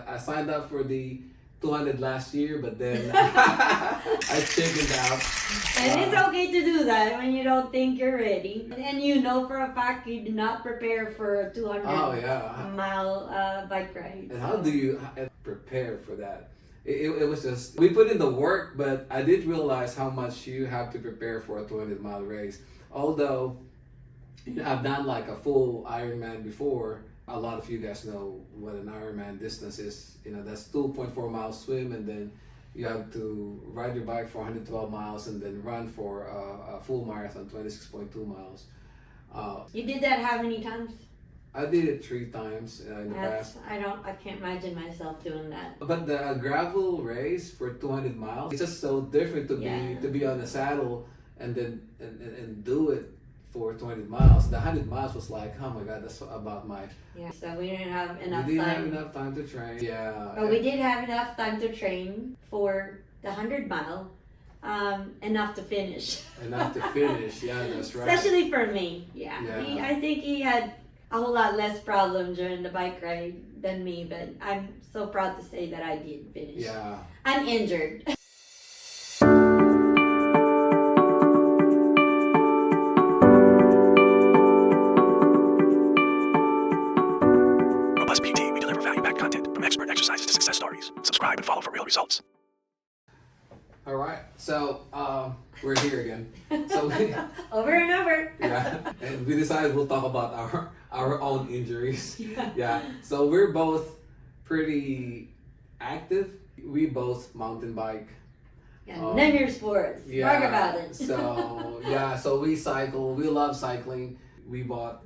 I signed up for the 200 last year, but then I chickened out. And it's okay to do that when you don't think you're ready. And you know for a fact you did not prepare for a 200 mile bike ride. And how do you prepare for that? It was just, we put in the work, but I did realize how much you have to prepare for a 200-mile race. Although, I've done like a full Ironman before. A lot of you guys know what an Ironman distance is. That's 2.4 miles swim, and then you have to ride your bike for 112 miles and then run for a full marathon, 26.2 miles. You did that how many times? I did it 3 times in the past. I can't imagine myself doing that. But the gravel race for 200 miles, it's just so different to be on the saddle and then and do it for 200 miles. The 100 miles was like, oh my God, that's about my... Yeah, so we didn't have enough time. We didn't have enough time to train. Yeah. But we did have enough time to train for the 100 mile. Enough to finish. Enough to finish, yeah, that's right. Especially for me, yeah. I think he had a whole lot less problem during the bike ride than me, but I'm so proud to say that I did finish. Yeah. Uninjured. We deliver value-packed content from expert exercises to success stories. Subscribe and follow for real results. All right, so we're here again. So Over and over. Yeah, and we decided we'll talk about our own injuries. Yeah, so we're both pretty active. We both mountain bike. Yeah, name your sports. Talk about it. So we cycle. We love cycling. We bought.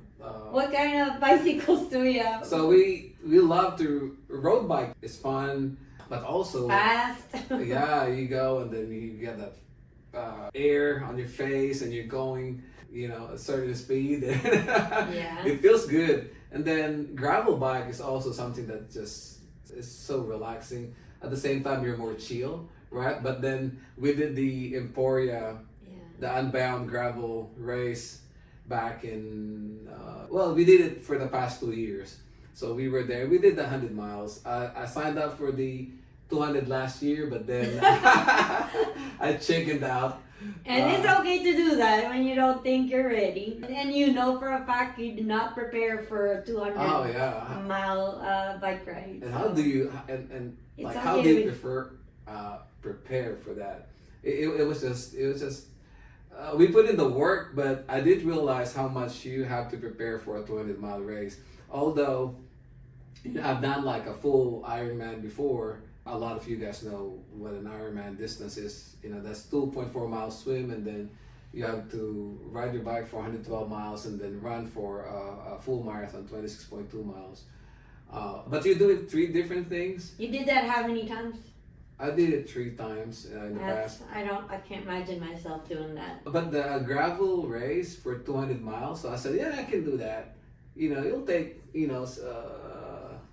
What kind of bicycles do we have? So we love to road bike. It's fun, but also fast. Yeah, you go and then you get that air on your face and you're going, a certain speed. Yeah. It feels good. And then gravel bike is also something that just is so relaxing. At the same time, you're more chill, right? But then we did the Emporia, the Unbound Gravel race back in, we did it for the past 2 years. So we were there. We did the 100 miles. I signed up for the 200 last year, but then I chickened out. And it's okay to do that when you don't think you're ready. And you know for a fact you did not prepare for a 200 mile bike ride. And how do you how do you prepare for that? It was just we put in the work, but I did realize how much you have to prepare for a 200-mile race. Although I've done like a full Ironman before. A lot of you guys know what an Ironman distance is. That's 2.4 miles swim, and then you have to ride your bike for 112 miles and then run for a full marathon, 26.2 miles. But you're doing 3 different things. You did that how many times? I did it 3 times in the past. I can't imagine myself doing that. But the gravel race for 200 miles, so I said, yeah, I can do that. It'll take,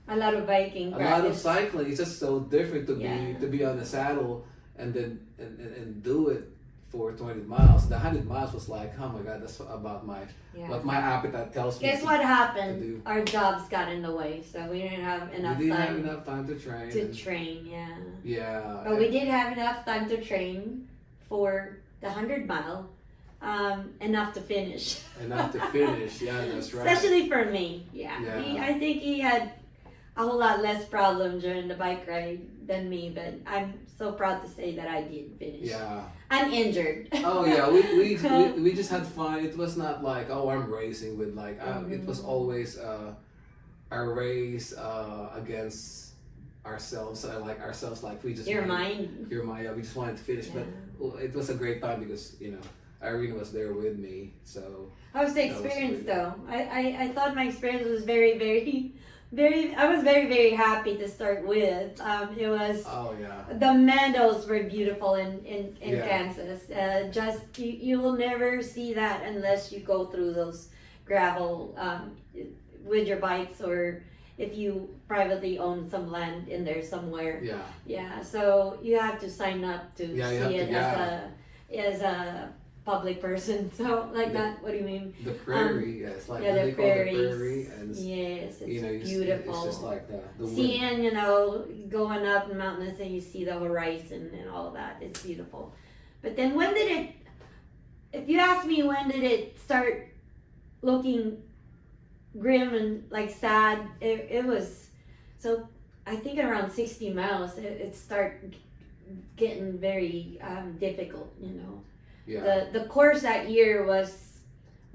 a lot of biking practice. A lot of cycling. It's just so different to be on the saddle and then and do it for 200 miles. The 100 miles was like, oh my God, that's about what my appetite tells me. Guess what happened? Our jobs got in the way, so we didn't have enough time to train. Yeah. But we did have enough time to train for the 100 mile. Enough to finish. Enough to finish, yeah, that's right. Especially for me, I think he had a whole lot less problem during the bike ride than me, but I'm so proud to say that I did finish. Yeah. Uninjured. Oh yeah, we just had fun. It was not like, oh, I'm racing with it was always a race against ourselves. We just your mind. Yeah, we just wanted to finish, but it was a great time because Irene was there with me. So how was the experience though? I thought my experience was very, very I was very, very happy to start with. It was. Oh yeah. The meadows were beautiful in Kansas. You will never see that unless you go through those gravel with your bikes, or if you privately own some land in there somewhere. Yeah. So you have to sign up to see it as public person. So like that. What do you mean? The prairie, it's like Yeah, they the call it the prairies. prairie, and Yes, it's you know, beautiful. it's just like the wood. Seeing, going up the mountains and you see the horizon and all that. It's beautiful. But then if you ask me when did it start looking grim and like sad, it was, so I think around 60 miles, it started getting very difficult, Yeah. The course that year was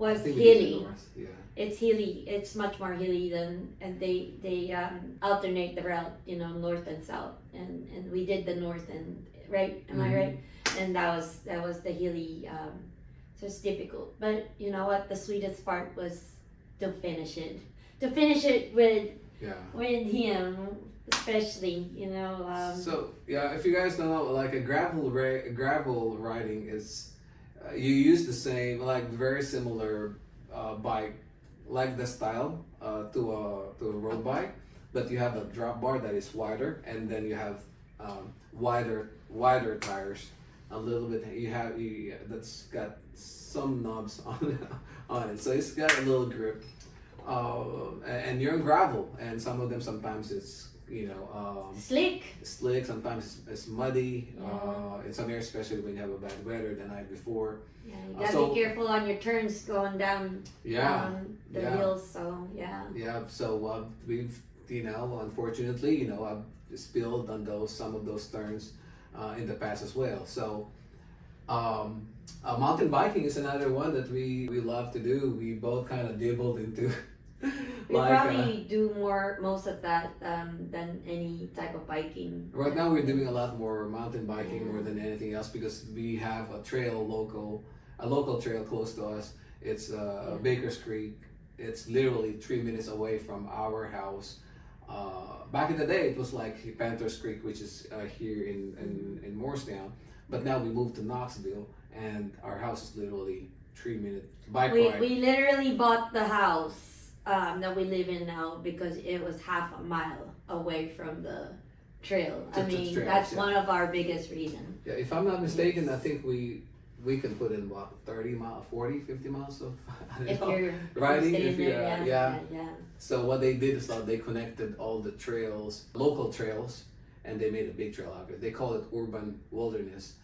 I think we did the hilly. north, yeah. It's hilly. It's much more hilly and they alternate the route, north and south, and we did the north and right. Am I right? And that was the hilly. So it's difficult, but you know what? The sweetest part was to finish it. To finish it with him, especially. So yeah, if you guys don't know, like a gravel riding is, you use the same, like very similar bike, like the style to a road bike, but you have a drop bar that is wider, and then you have wider tires. A little bit. That's got some knobs on it, so it's got a little grip. And you're on gravel, and some of them sometimes it's slick. Sometimes it's muddy. In some areas, especially when you have a bad weather the night before. Yeah, you gotta be careful on your turns going down. The hills. So yeah. Yeah. So we've unfortunately I've spilled on some of those turns in the past as well. So mountain biking is another one that we love to do. We both kind of dabbled into. We probably do most of that than any type of biking. Right now we're doing a lot more mountain biking more than anything else, because we have a local trail close to us. It's Baker's Creek. It's literally 3 minutes away from our house. Back in the day, it was like Panthers Creek, which is here in Morristown. But now we moved to Knoxville, and our house is literally 3-minute bike ride. We literally bought the house that we live in now because it was half a mile away from the trail. That's one of our biggest reasons. Yeah, if I'm not mistaken, I think we can put in 30 miles, 40, 50 miles of riding. Yeah. So what they did is they connected all the trails, local trails, and they made a big trail out of it. They call it urban wilderness,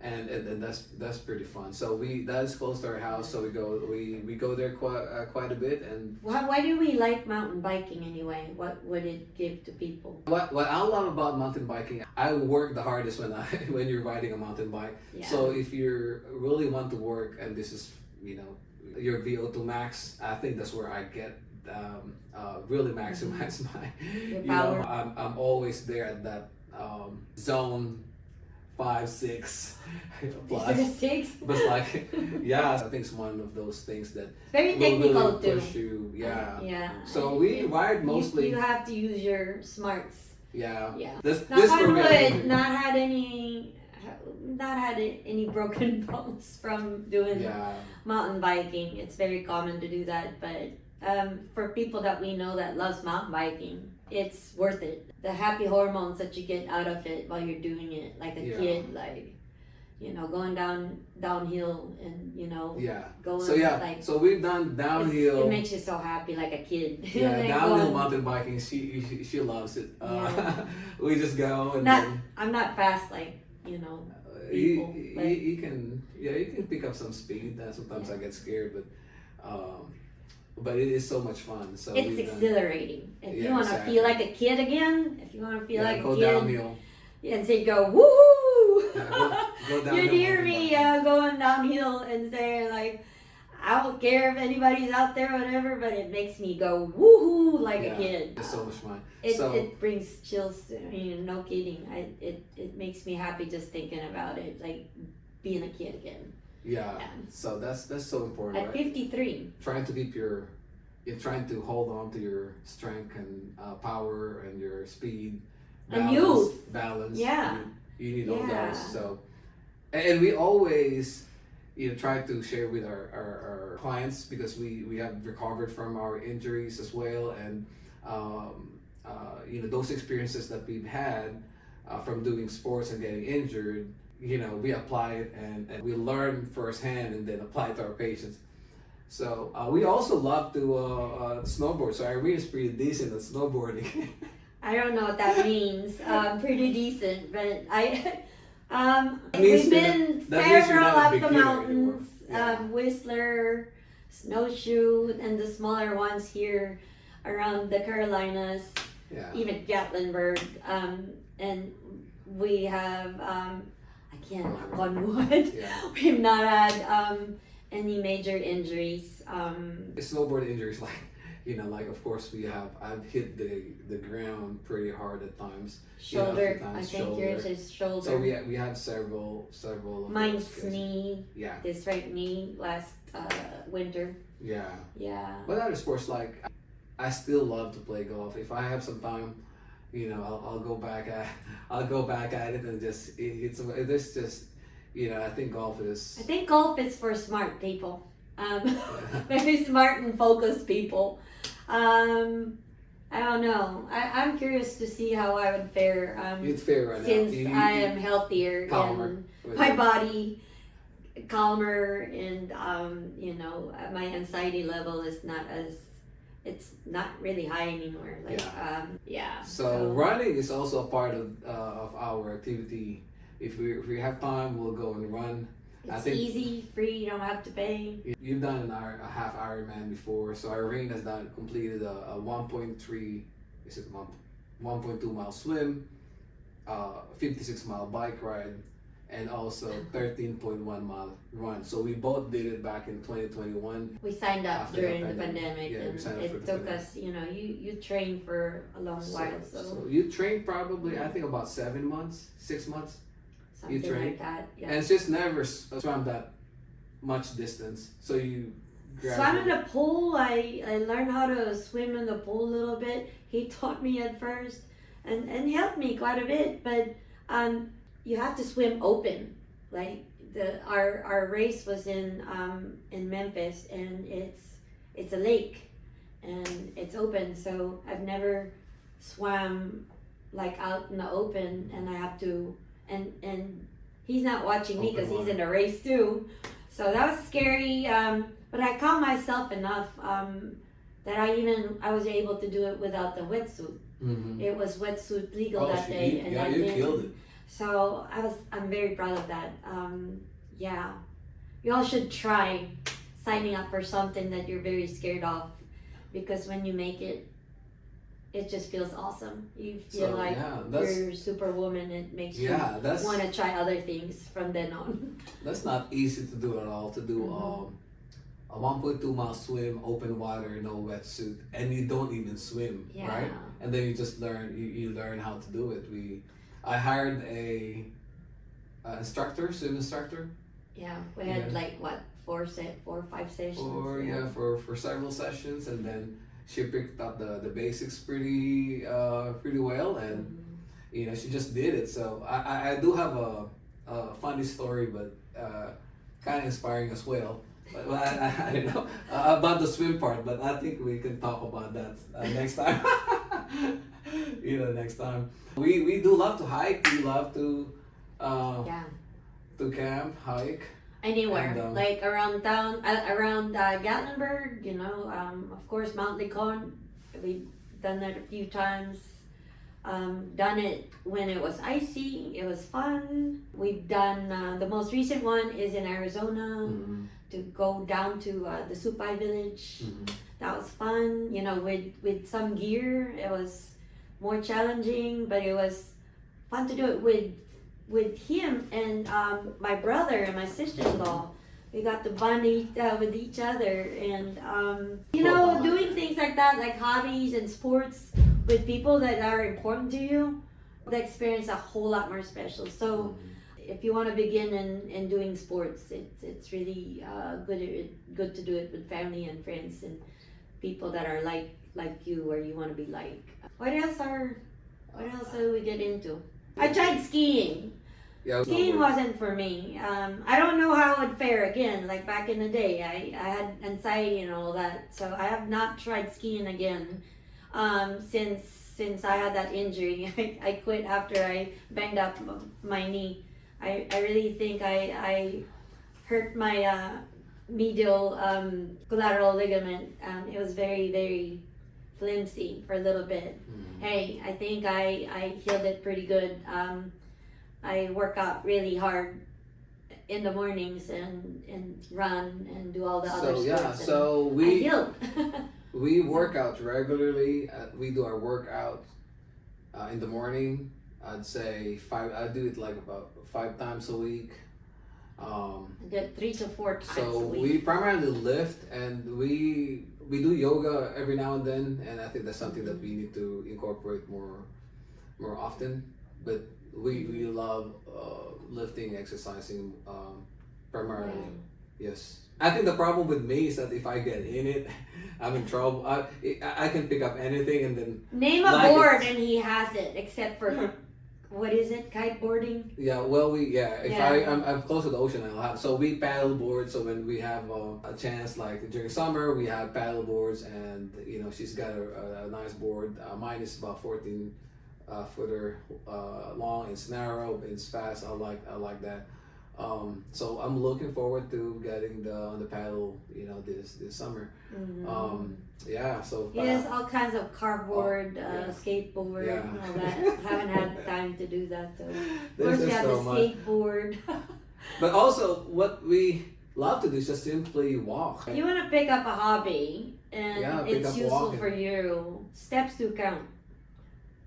and that's pretty fun. So that is close to our house, so we go there quite a bit. And why do we like mountain biking anyway? What would it give to people? What I love about mountain biking, I work the hardest when you're riding a mountain bike. Yeah. So if you really want to work, and this is your VO2 max, I think that's where I get really maximize my power. I'm always there at that zone 5, 6 plus. 6? But I think it's one of those things that very technical really push you. Yeah. So we ride mostly. You have to use your smarts. Yeah. Knock on wood, not had any broken bones from doing mountain biking. It's very common to do that, but for people that we know that loves mountain biking, it's worth it. The happy hormones that you get out of it while you're doing it, like a kid, going downhill and going so we've done downhill. It makes you so happy, like a kid. Downhill mountain biking, she loves it. We just go and I'm not fast like people. You can pick up some speed. Sometimes I get scared, but it is so much fun. So it's exhilarating. If you want to feel like a kid again, go downhill and say go woohoo. Go downhill. You'd hear me going downhill and say I don't care if anybody's out there or whatever, but it makes me go woohoo like a kid. It's so much fun. It brings chills. No kidding. It makes me happy just thinking about it, like being a kid again. Yeah. So that's so important. At 53. Trying to hold on to your strength and power and your speed. And youth. Balance. Yeah. You need all those. So, and we always try to share with our clients, because we have recovered from our injuries as well, and those experiences that we've had from doing sports and getting injured, we apply it and we learn firsthand and then apply it to our patients. So we also love to snowboard. So Irene is pretty decent at snowboarding. I don't know what that means. Pretty decent, but That we've means been that means you're several not a up the beginner mountains, anymore. Yeah. Whistler, Snowshoe, and the smaller ones here around the Carolinas, Yeah. even Gatlinburg, and we have, I can't knock on wood, Yeah. we've not had any major injuries. Snowboard injuries, like of course I've hit the ground pretty hard at times. Shoulder, I I think shoulder. yours is shoulder. So we have several of Mine's those cases. knee, Yeah. this right knee last winter. Yeah. Yeah. But other sports, I still love to play golf. If I have some time, I'll go back at it and there's just I think golf is. I think golf is for smart people. Maybe smart and focused people. I don't know. I'm curious to see how I would fare. It's fair right since now. I am healthier Calmer. and my body calmer, and my anxiety level is not as. It's not really high anymore. So running is also a part of our activity. If we have time, we'll go and run. It's easy, free. You don't have to pay. You've done a half Ironman before, so Irene has completed a 1.3, is it 1.2 mile swim, 56-mile bike ride, and also 13.1 mile run. So we both did it back in 2021. We signed up After during the the pandemic, Yeah, we and signed up for it the took pandemic. us. You trained for a long while, So you trained probably, I think, about 7 months, 6 months. something trained? like that. Yeah. And it's just never swam that much distance. So you Swam in the pool. I learned how to swim in the pool a little bit. He taught me at first, and helped me quite a bit. But you have to swim open. Like our race was in Memphis, and it's a lake, and it's open. So I've never swam like out in the open, and I have to and he's not watching me because he's in a race too. So that was scary. But I calmed myself enough that I was able to do it without the wetsuit. Mm-hmm. It was wetsuit legal that day, and I you did. killed it. So I'm very proud of that. Yeah, you all should try signing up for something that you're very scared of, because when you make it, it just feels awesome. You feel you're superwoman. It makes you want to try other things from then on. That's not easy to do at all. To do a 1.2 mile swim, open water, no wetsuit, and you don't even swim, right? And then you just learn. You learn how to do it. I hired a swim instructor. Yeah, we had four or five sessions. For several sessions, and then she picked up the basics pretty well, and she just did it. So I do have a funny story, but kind of inspiring as well. But I don't know about the swim part, but I think we can talk about that next time. Next time. We do love to hike. We love to to camp, hike. Anywhere, And, like around town, around Gatlinburg, of course, Mount Licon. We've done that a few times. Done it when it was icy. It was fun. We've done, the most recent one is in Arizona, to go down to the Supai village. That was fun. With some gear. It was more challenging, but it was fun to do it with him and my brother and my sister-in-law. We got to bond with each other, and doing things like that, like hobbies and sports with people that are important to you, the experience a whole lot more special. So if you want to begin in doing sports, it's really good to do it with family and friends and people that are like you, or you want to be like. What else do we get into? I tried skiing. Skiing wasn't for me. I don't know how it would fare again. Like back in the day, I had anxiety and all that, so I have not tried skiing again since I had that injury. I quit after I banged up my knee. I really think I hurt my medial collateral ligament. It was very, very flimsy for a little bit. Hey, I think I healed it pretty good. I work out really hard in the mornings and run and do all the other sports. So I healed. we work out regularly. We do our workout in the morning. I'd say I do it like about 5 times a week. I do it 3 to 4 times so a week. We primarily lift, and we do yoga every now and then, and I think that's something that we need to incorporate more often. But we love lifting, exercising primarily. Yeah. Yes. I think the problem with me is that if I get in it, I'm in trouble. I can pick up anything and then name a board and he has it, except for what is it, kiteboarding? Yeah, well, I'm close to the ocean, I'll have, so we paddle board. So when we have a chance, like during summer, we have paddle boards, and she's got a nice board. Mine is about 14 footer long. It's narrow, it's fast. I like that. So I'm looking forward to getting on the paddle, this summer. So he has all kinds of cardboard, skateboard, and all that. Haven't had time to do that though. Of course, we have the skateboard. But also, what we love to do is just simply walk. You want to pick up a hobby, and it's useful for you. Steps do count.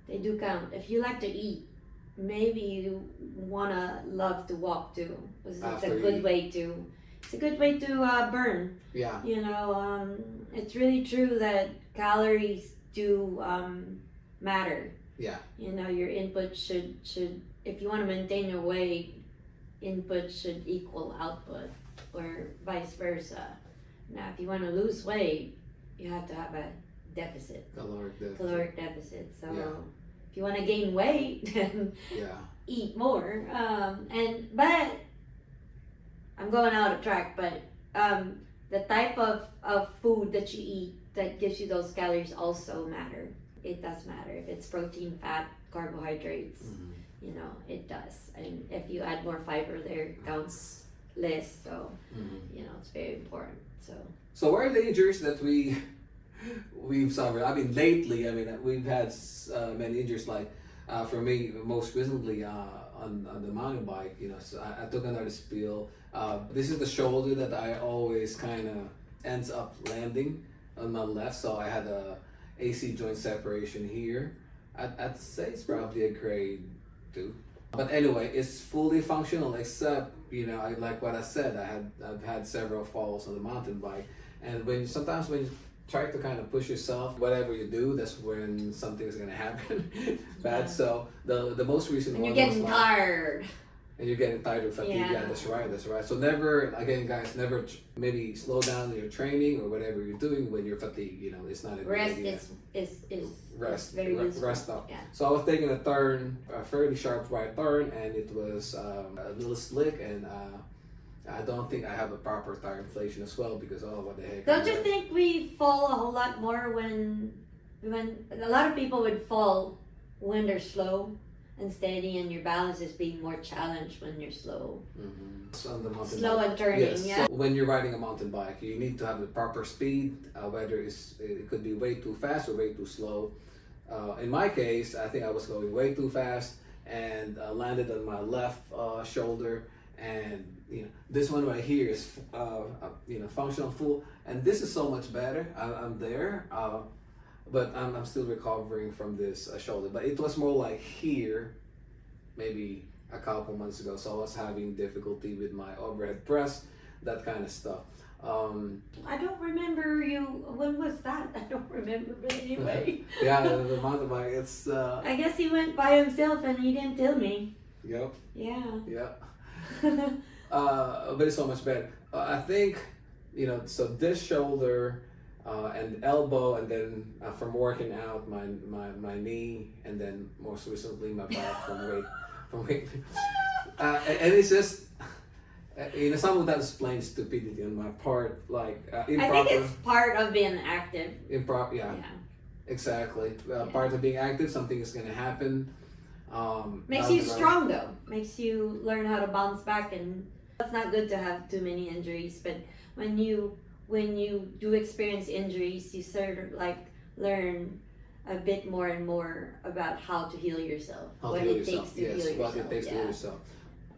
They do count. If you like to eat, maybe you love to walk too. It's a good way to burn. Yeah. It's really true that calories do matter. Yeah. Your input should if you want to maintain your weight, input should equal output, or vice versa. Now, if you want to lose weight, you have to have a deficit. Caloric deficit. So. Yeah. If you want to gain weight, then eat more. But I'm going out of track. But the type of food that you eat that gives you those calories also matter. It does matter. If it's protein, fat, carbohydrates, it does. And if you add more fiber there, it counts less. So it's very important. So what are the injuries that we've suffered? I mean, lately, we've had many injuries. Like for me, most recently on the mountain bike, so I took another spill. This is the shoulder that I always kind of ends up landing on my left. So I had a AC joint separation here. I'd say it's probably a grade 2. But anyway, it's fully functional, except like what I said, I've had several falls on the mountain bike, and sometimes when you try to kind of push yourself, whatever you do, that's when something's gonna happen bad. Yeah. So the most recent one. And you're getting tired. And you're getting tired of fatigue. Yeah, that's right. So never, again, guys, maybe slow down your training or whatever you're doing when you're fatigued. It's not a rest good idea. is rest. Very useful. Rest up. Yeah. So I was taking a turn, a fairly sharp right turn, and it was a little slick, and I don't think I have a proper tire inflation as well, because what the heck. Don't you think we fall a whole lot more when a lot of people would fall when they're slow and steady, and your balance is being more challenged when you're slow. Mm-hmm. So on the mountain slow bike. And turning, yes. yeah. So when you're riding a mountain bike, you need to have the proper speed, whether it could be way too fast or way too slow. In my case, I think I was going way too fast and landed on my left shoulder, and this one right here is functional full, and this is so much better. I'm there. But I'm still recovering from this shoulder. But it was more like here, maybe a couple months ago. So I was having difficulty with my overhead press, that kind of stuff. I don't remember you. When was that? I don't remember. But anyway. Yeah, the mountain bike. It's. I guess he went by himself and he didn't tell me. Yep. Yeah. Yeah. But it's so much better. I think, so this shoulder. And elbow, and then from working out, my knee, and then most recently my back from weight. And it's just some of that is plain stupidity on my part, like improper. I think it's part of being active. Improper, yeah. Exactly. Part of being active, something is gonna happen. Makes you strong though. Makes you learn how to bounce back, and it's not good to have too many injuries. But when you do experience injuries, you sort of like learn a bit more and more about how to heal yourself. What it takes to heal yourself. What it takes to heal yourself.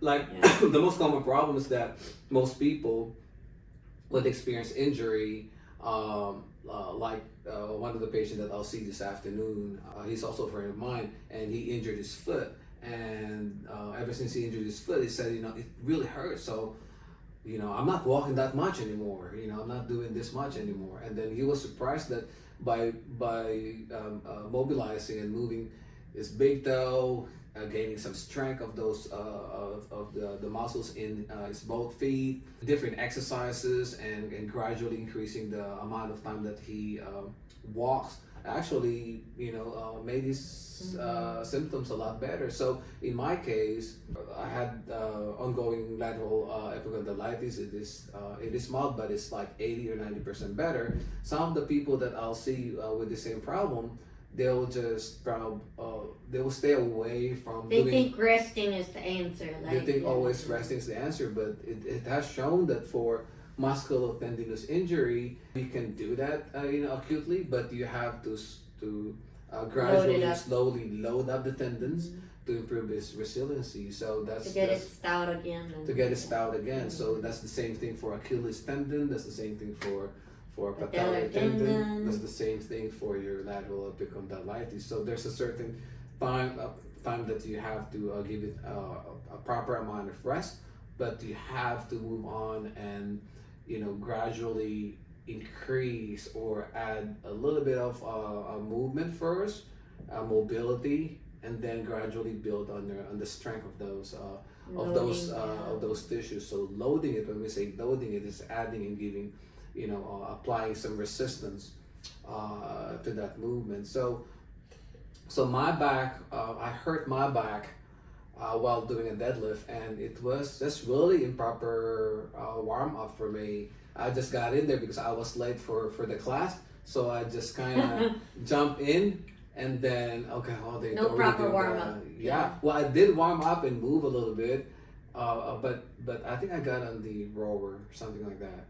Like the most common problem is that most people would experience injury. One of the patients that I'll see this afternoon, he's also a friend of mine, and he injured his foot. And ever since he injured his foot, he said, it really hurts. So, I'm not walking that much anymore. I'm not doing this much anymore. And then he was surprised that by mobilizing and moving his big toe, gaining some strength of those of the muscles in his both feet, different exercises, and gradually increasing the amount of time that he walks, actually made his symptoms a lot better. So in my case, I had ongoing lateral epicondylitis. It is mild, but it's like 80 or 90% better. Some of the people that I'll see with the same problem, they'll just they will stay away from they think resting is the answer. They think always resting is the answer, but it has shown that for musculotendinous injury, you can do that acutely, but you have to gradually slowly load up the tendons to improve its resiliency. So that's to get it stout again. So that's the same thing for Achilles tendon. That's the same thing for patellar tendon. That's the same thing for your lateral epicondylitis. So there's a certain time that you have to give it a proper amount of rest, but you have to move on and gradually increase or add a little bit of movement first, mobility, and then gradually build on the strength of those tissues. So loading it, when we say loading it, is adding and giving, applying some resistance to that movement. So my back, I hurt my back while doing a deadlift, and it was just really improper warm up for me. I just got in there because I was late for the class, so I just kind of jumped in, and then they no proper warm up. Well, I did warm up and move a little bit, but I think I got on the rower or something like that,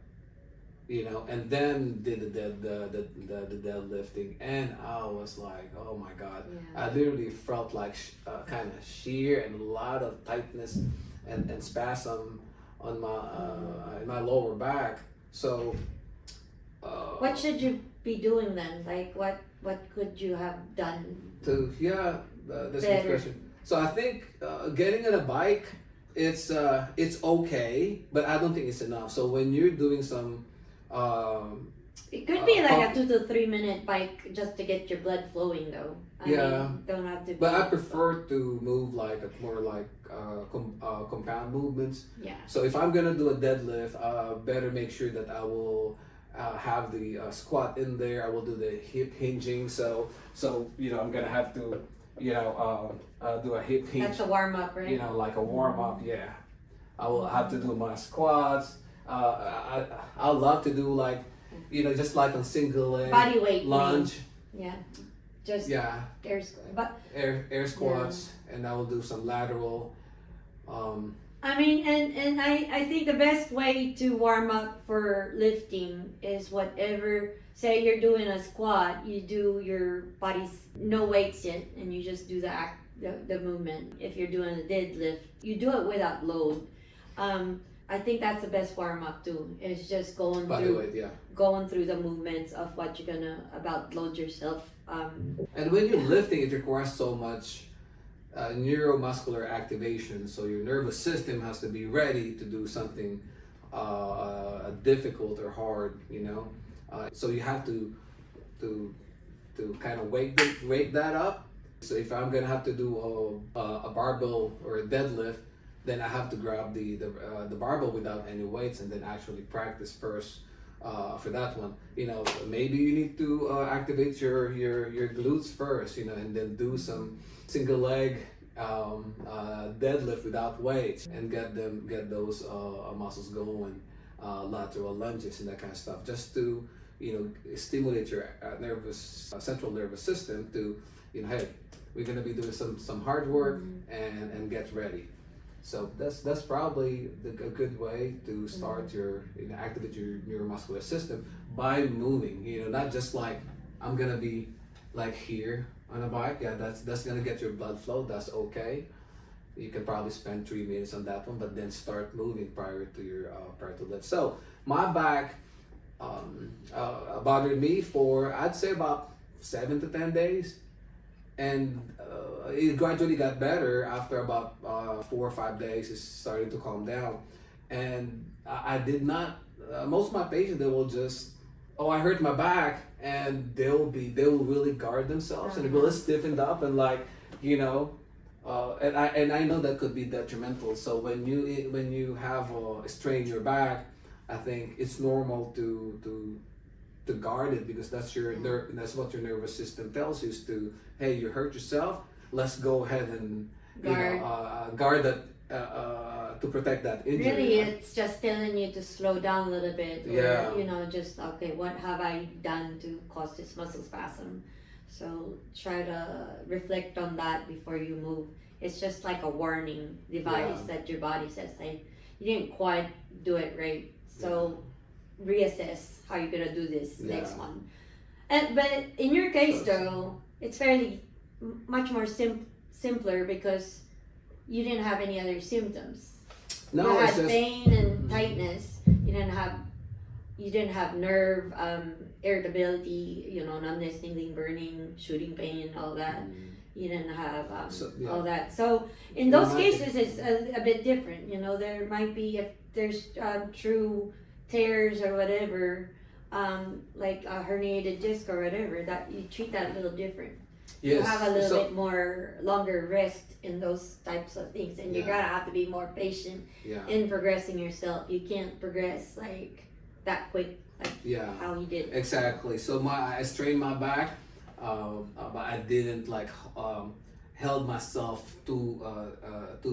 and then did the deadlifting, and I was like, oh my God, I literally felt like kind of shear and a lot of tightness and spasm on in my lower back. So what should you be doing then? Like what could you have done? That's a good question. So I think getting on a bike, it's okay, but I don't think it's enough. So when you're doing some it could be like a 2 to 3 minute bike just to get your blood flowing though. I mean, don't have to. But I prefer to move like more like compound movements. Yeah. So if I'm gonna do a deadlift, better make sure that I will have the squat in there. I will do the hip hinging. So I'm gonna have to do a hip hinge. That's a warm up, right? Like a warm up. Yeah. I will have to do my squats. I love to do like, just like on single leg body weight lunge. Yeah. Just air squats, and I will do some lateral. I mean, and I think the best way to warm up for lifting is whatever. Say you're doing a squat, you do your body's no weights yet, and you just do the movement. If you're doing a deadlift, you do it without load. I think that's the best warm up too. It's just going through the movements of what you're gonna load yourself. And when you're lifting, it requires so much neuromuscular activation. So your nervous system has to be ready to do something difficult or hard. So you have to kind of wake that up. So if I'm gonna have to do a barbell or a deadlift, then I have to grab the barbell without any weights and then actually practice first for that one. Maybe you need to activate your glutes first, and then do some single leg deadlift without weights and get those muscles going, lateral lunges and that kind of stuff, just to stimulate your central nervous system to hey, we're gonna be doing some hard work and get ready. So that's probably a good way to start your activate your neuromuscular system by moving. Not just like I'm gonna be like here on a bike. Yeah, that's gonna get your blood flow. That's okay. You can probably spend 3 minutes on that one, but then start moving prior to lift. So my back bothered me for, I'd say, about 7 to 10 days, and it gradually got better after about 4 or 5 days. It's starting to calm down, and I did not. Most of my patients, they will just, I hurt my back, and they will really guard themselves and really stiffened up and like, and I know that could be detrimental. So when you have a strain in your back, I think it's normal to guard it, because that's that's what your nervous system tells you, is to, hey, you hurt yourself, let's go ahead and guard that to protect that injury. Really, it's just telling you to slow down a little bit, or just, okay, what have I done to cause this muscle spasm? So try to reflect on that before you move. It's just like a warning device that your body says, hey, you didn't quite do it right, so reassess how you're gonna do this next one. But in your case, though, it's fairly much more simpler, because you didn't have any other symptoms. No, you had just pain and tightness. You didn't have nerve irritability, numbness, tingling, burning, shooting pain, all that. You didn't have all that. So in those cases, it's a bit different. There might be, if there's true tears or whatever, like a herniated disc or whatever, that you treat that a little different. Yes. You have a little bit more longer rest in those types of things, and you gotta have to be more patient in progressing yourself. You can't progress like that quick, like how he did. Exactly. So I strained my back, but I didn't held myself too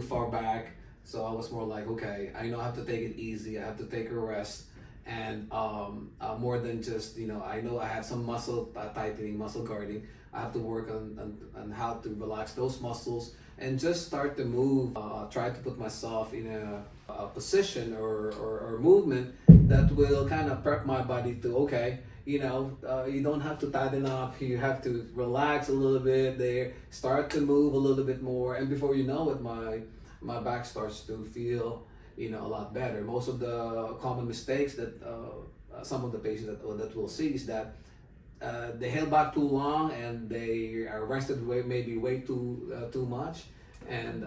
far back. So I was more like, okay, I know I have to take it easy. I have to take a rest, and more than just, I know I have some muscle tightening, muscle guarding. I have to work on how to relax those muscles and just start to move. Try to put myself in a position or movement that will kind of prep my body to, okay, you don't have to tighten up. You have to relax a little bit there, start to move a little bit more, and before you know it, my back starts to feel a lot better. Most of the common mistakes that some of the patients that we'll see is that they held back too long, and they are rested way too much, and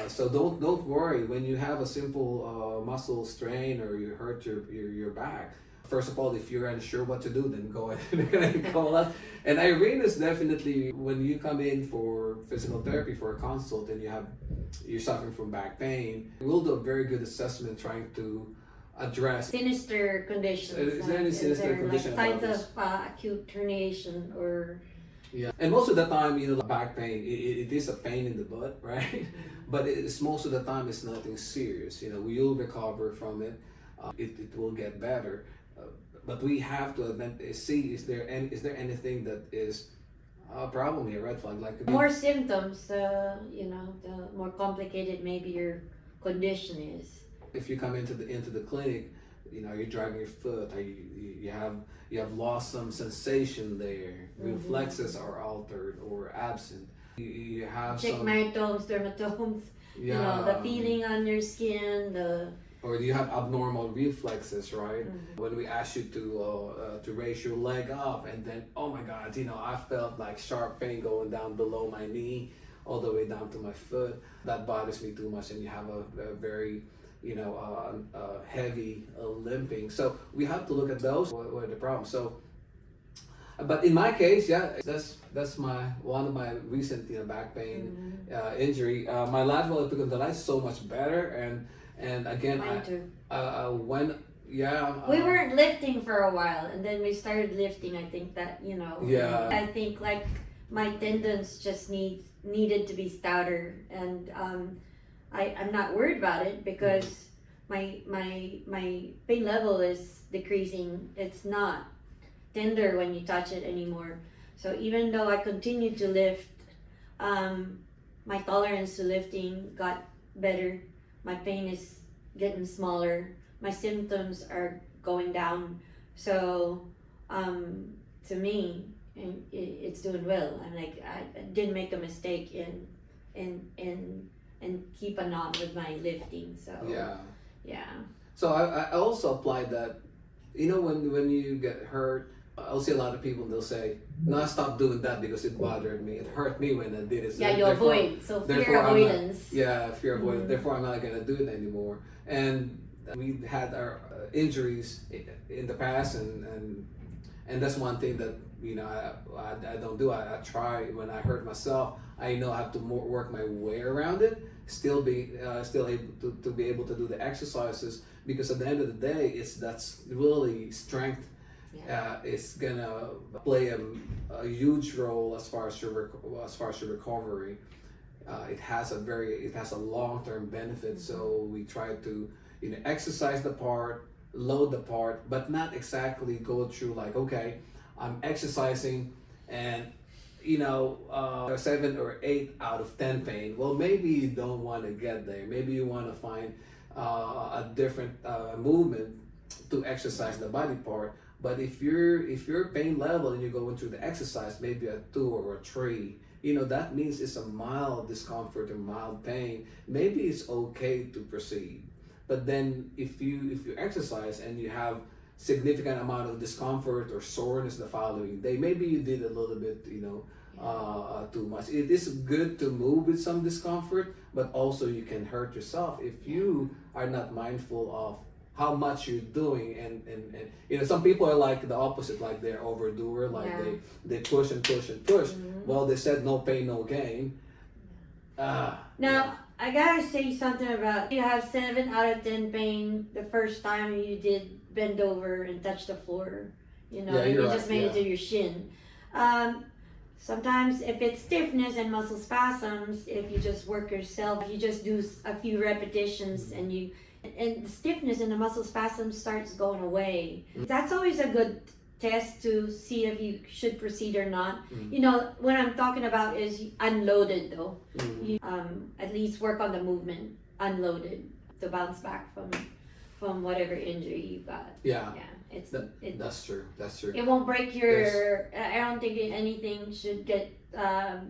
so don't worry when you have a simple muscle strain or you hurt your back. First of all, if you're unsure what to do, then go ahead and call us. And Irene is definitely, when you come in for physical therapy for a consult and you're suffering from back pain, we'll do a very good assessment trying to address sinister conditions. Is there any sinister condition? Like signs of acute herniation or. Yeah, and most of the time, back pain, it is a pain in the butt, right? But it's most of the time it's nothing serious. We'll recover from it. It will get better. But we have to see, is there anything that is a problem here, red flag? Like more symptoms, the more complicated maybe your condition is. If you come into the clinic, you're dragging your foot, you have lost some sensation there, reflexes are altered or absent. You have stigmatomes, dermatomes, the feeling on your skin, or you have abnormal reflexes, right? When we ask you to raise your leg up, and then, oh my God, I felt like sharp pain going down below my knee, all the way down to my foot. That bothers me too much, and you have a very heavy limping. So we have to look at those. What are the problems? So, but in my case, that's one of my recent back pain injury. My lateral epicondyle is so much better, and again, we weren't lifting for a while, and then we started lifting. I think that I think like my tendons just needed to be stouter, and I'm not worried about it because my pain level is decreasing. It's not tender when you touch it anymore. So even though I continued to lift, my tolerance to lifting got better. My pain is getting smaller. My symptoms are going down. So to me, it's doing well. I'm like, I didn't make a mistake in keeping on with my lifting. So yeah. So I also applied that, when you get hurt, I'll see a lot of people and they'll say, no, I stopped doing that because it bothered me. It hurt me when I did it. So you avoid. So fear avoidance. Fear avoidance. Therefore, I'm not going to do it anymore. And we had our injuries in the past, and that's one thing that I don't do. I try when I hurt myself. I know I have to work my way around it. Still able to be able to do the exercises, because at the end of the day, that's really strength. It's gonna play a huge role as far as your recovery. It has a long-term benefit. So we try to exercise the part, load the part, but not exactly go through like, okay, I'm exercising and 7 or 8 out of 10 pain. Well, maybe you don't want to get there. Maybe you want to find a different movement to exercise the body part. But if your pain level and you're going through the exercise, maybe a 2 or a 3, that means it's a mild discomfort or mild pain. Maybe it's okay to proceed. But then if you exercise and you have significant amount of discomfort or soreness the following day, maybe you did a little bit too much. It is good to move with some discomfort, but also you can hurt yourself if you are not mindful of how much you're doing. And some people are like the opposite, like they're overdoer, like they push and push and push. Well, they said no pain, no gain. Now, I gotta say something about, you have 7 out of 10 pain the first time you did bend over and touch the floor, and you just made it to your shin. Sometimes if it's stiffness and muscle spasms, if you just work yourself, you just do a few repetitions and the stiffness and the muscle spasms starts going away. That's always a good test to see if you should proceed or not. What I'm talking about is unloaded though. You at least work on the movement, unloaded, to bounce back from whatever injury you got. That's true. It won't break your. I don't think anything should get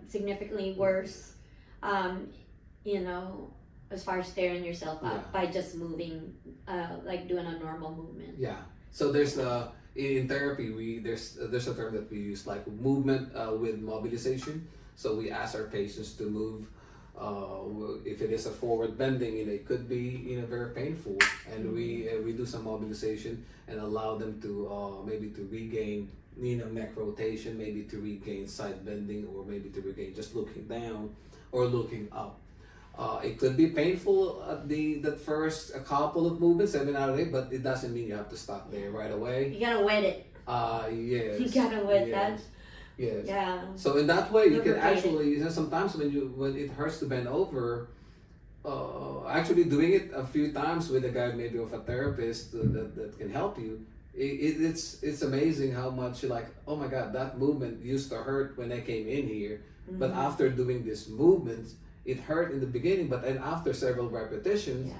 significantly worse. As far as tearing yourself up by just moving, like doing a normal movement. So there's in therapy there's a term that we use, like movement with mobilization. So we ask our patients to move. If it is a forward bending, it could be very painful, and we do some mobilization and allow them to maybe to regain neck rotation, maybe to regain side bending, or maybe to regain just looking down or looking up. It could be painful at the first couple of movements, 7 out of 8, but it doesn't mean you have to stop there right away. You gotta wet it. Yes. You gotta wet that. Yes. Yeah. So in that way, you can actually, sometimes when it hurts to bend over, actually doing it a few times with a guy, maybe with a therapist that can help you, it's amazing how much you're like, oh my God, that movement used to hurt when I came in here, but after doing this movement, it hurt in the beginning, but then after several repetitions,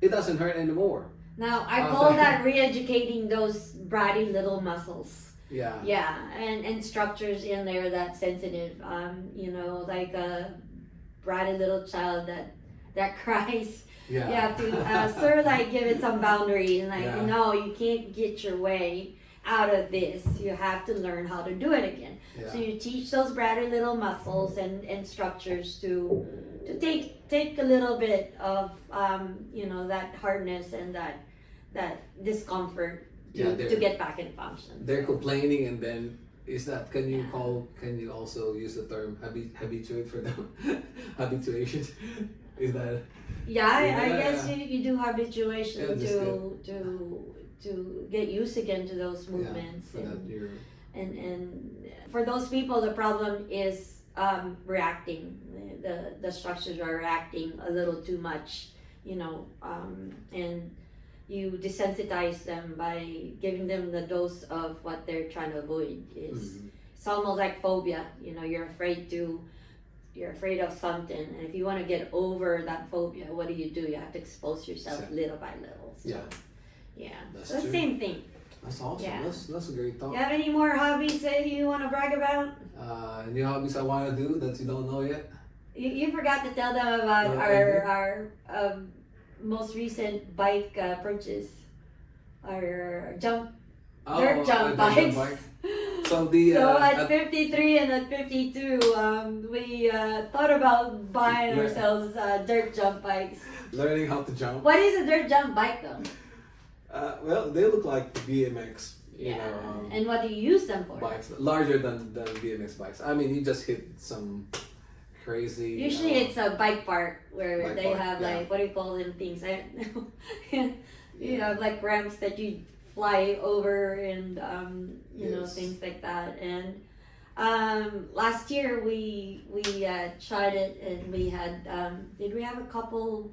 it doesn't hurt anymore. Now, I call that re-educating those bratty little muscles. Yeah, and structures in there that's sensitive. Like a bratty little child that cries. You have to sort of like give it some boundaries and no, you can't get your way out of this. You have to learn how to do it again. So you teach those bratty little muscles and structures to take a little bit of that hardness and that discomfort to get back in function. They're complaining, and then can you also use the term habituate for them? Habituation. Is that? I guess you do habituation to get used again to those movements. And for those people, the problem is reacting. The structures are reacting a little too much, and you desensitize them by giving them the dose of what they're trying to avoid. it's almost like phobia. You know, you're afraid of something, and if you want to get over that phobia, what do? You have to expose yourself little by little. So, yeah. That's so the true. same thing. That's awesome. Yeah. That's a great thought. You have any more hobbies that you want to brag about? Any hobbies I want to do that you don't know yet? You forgot to tell them about our most recent bike purchase, our dirt jump bikes. So at 53 and at 52, we thought about buying ourselves dirt jump bikes. Learning how to jump. What is a dirt jump bike though? Well, they look like BMX. You know, and what do you use them for? Bikes larger than BMX bikes. I mean, you just hit some crazy. Usually, it's a bike park where they have like what do you call them things? I don't know. You have like ramps that you fly over and you know, things like that. And last year we tried it, and we had did we have a couple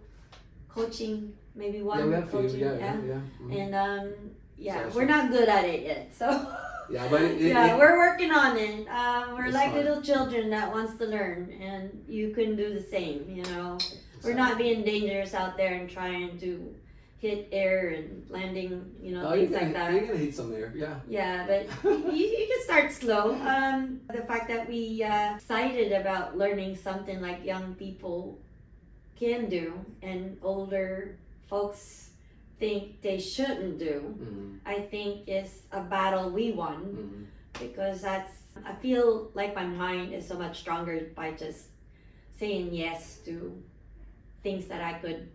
coaching, maybe one coaching? Yeah. Mm-hmm. And we're not good at it yet, so but we're working on it. We're like fun. little children that wants to learn, and you can do the same. You know, we're not being dangerous out there and trying to hit air and landing, you know, things like that. You're gonna hit some air, Yeah, but you can start slow. The fact that we excited about learning something like young people can do and older folks think they shouldn't do, I think is a battle we won, because I feel like my mind is so much stronger by just saying yes to things that I could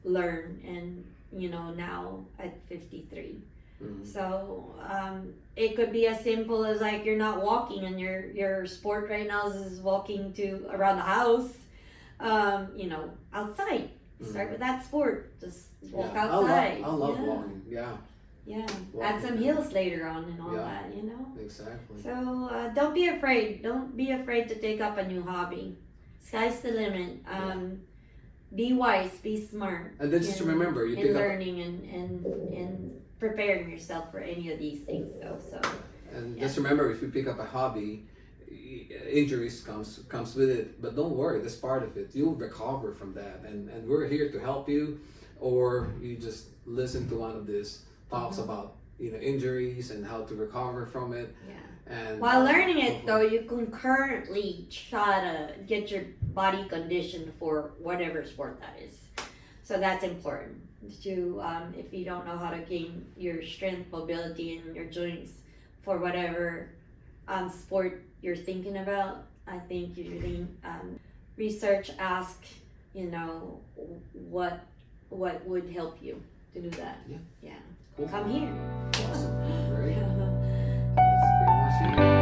learn, and you know, now at 53. So it could be as simple as like you're not walking, and your sport right now is walking to around the house, you know, outside. Start with that sport. Just walk outside. I love walking. Yeah. Add some heels later on and all that, you know. Exactly. So don't be afraid. Don't be afraid to take up a new hobby. Sky's the limit. Be wise. Be smart. And then just remember, you pick learning and preparing yourself for any of these things. So. And just remember, if you pick up a hobby, injuries comes with it, but don't worry, that's part of it. You'll recover from that, and we're here to help you. Or you just listen to one of these talks about, you know, injuries and how to recover from it. And while learning it though, you can currently try to get your body conditioned for whatever sport that is. So that's important to if you don't know how to gain your strength, mobility in your joints for whatever sport you're thinking about. I think usually research, ask, you know, what would help you to do that. Yeah. Cool. Come here. Awesome. Great. That's pretty much it.